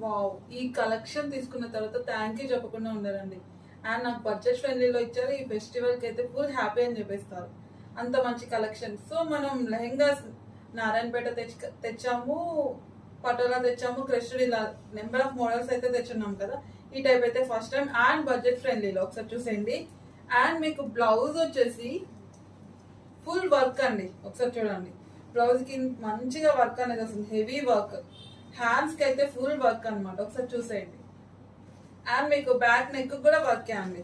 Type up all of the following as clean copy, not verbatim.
Wow, ఈ collection తీసుకున్న తర్వాత థ్యాంక్ యూ చెప్పకుండా ఉండరండి. అండ్ నాకు బడ్జెట్ ఫ్రెండ్లీలో ఇచ్చారు. ఈ ఫెస్టివల్కి అయితే ఫుల్ హ్యాపీ అని చెప్పేస్తారు, అంత మంచి కలెక్షన్. సో మనం లెహెంగాస్ నారాయణపేట తెచ్చాము, పటోలా తెచ్చాము, క్రెస్టెడ్, ఇలా నెంబర్ ఆఫ్ మోడల్స్ అయితే తెచ్చున్నాం కదా. ఈ టైప్ అయితే ఫస్ట్ టైం అండ్ బడ్జెట్ ఫ్రెండ్లీలో ఒకసారి చూసేయండి. అండ్ మీకు బ్లౌజ్ వచ్చేసి ఫుల్ వర్క్ అండి, ఒకసారి చూడండి. బ్లౌజ్ కి మంచిగా వర్క్ అనేది వస్తుంది, హెవీ వర్క్. హ్యాండ్స్ కి అయితే ఫుల్ వర్క్ అనమాట, ఒకసారి చూసేయండి. అండ్ మీకు బ్యాక్ నెక్ కూడా వర్కే అండి.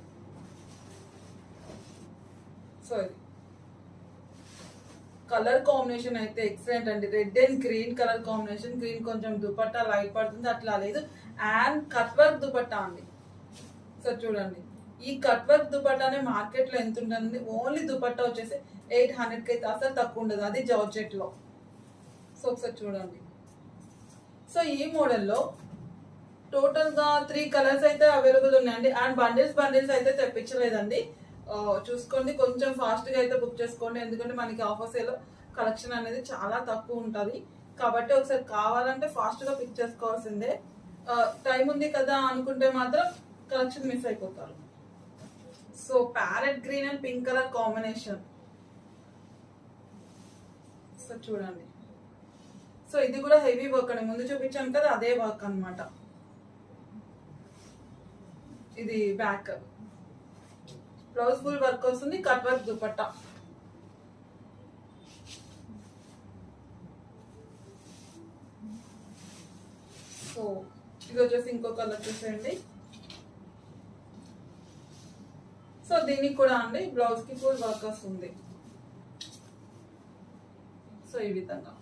సో ఇది కలర్ కాంబినేషన్ అయితే ఎక్సలెంట్ అండి. Red and green colour combination. Green కొంచెం దుపట్టా లైట్ పడుతుంది, అట్లా లేదు. అండ్ కట్ వర్క్ దుపట్టా అండి. సో చూడండి, ఈ కట్ వర్క్ దుపట్టానే మార్కెట్ లో ఎంత ఉంటుంది? ఓన్లీ దుపట్టా వచ్చేసి 800కి అయితే అసలు తక్కువ ఉండదు, అది జార్జెట్ లో. సో ఒకసారి చూడండి. సో ఈ మోడల్లో టోటల్ గా 3 కలర్స్ అయితే అవైలబుల్ ఉన్నాయండి. అండ్ బండిల్స్ అయితే తెప్పించలేదండి. చూసుకోండి, కొంచెం ఫాస్ట్ గా అయితే బుక్ చేసుకోండి, ఎందుకంటే మనకి ఆఫర్ సేల్ కలెక్షన్ అనేది చాలా తక్కువ ఉంటుంది. కాబట్టి ఒకసారి కావాలంటే ఫాస్ట్ గా పిక్ చేసుకోవాల్సిందే. టైం ఉంది కదా అనుకుంటే మాత్రం కలెక్షన్ మిస్ అయిపోతారు. So parrot green and pink colour combination. So చూడండి. సో ఇది కూడా హెవీ వర్క్ అండి, ముందు చూపించాను కదా అదే వర్క్ అనమాట. ఇది బ్యాక్ బ్లౌజ్ ఫుల్ వర్క్ వస్తుంది, కట్ వర్క్ దుపట్టా. సో ఇది వచ్చేసి ఇంకో కలర్ చూసేయండి. సో దీనికి కూడా అండి బ్లౌజ్ కి ఫుల్ వర్క్ వస్తుంది. సో ఈ విధంగా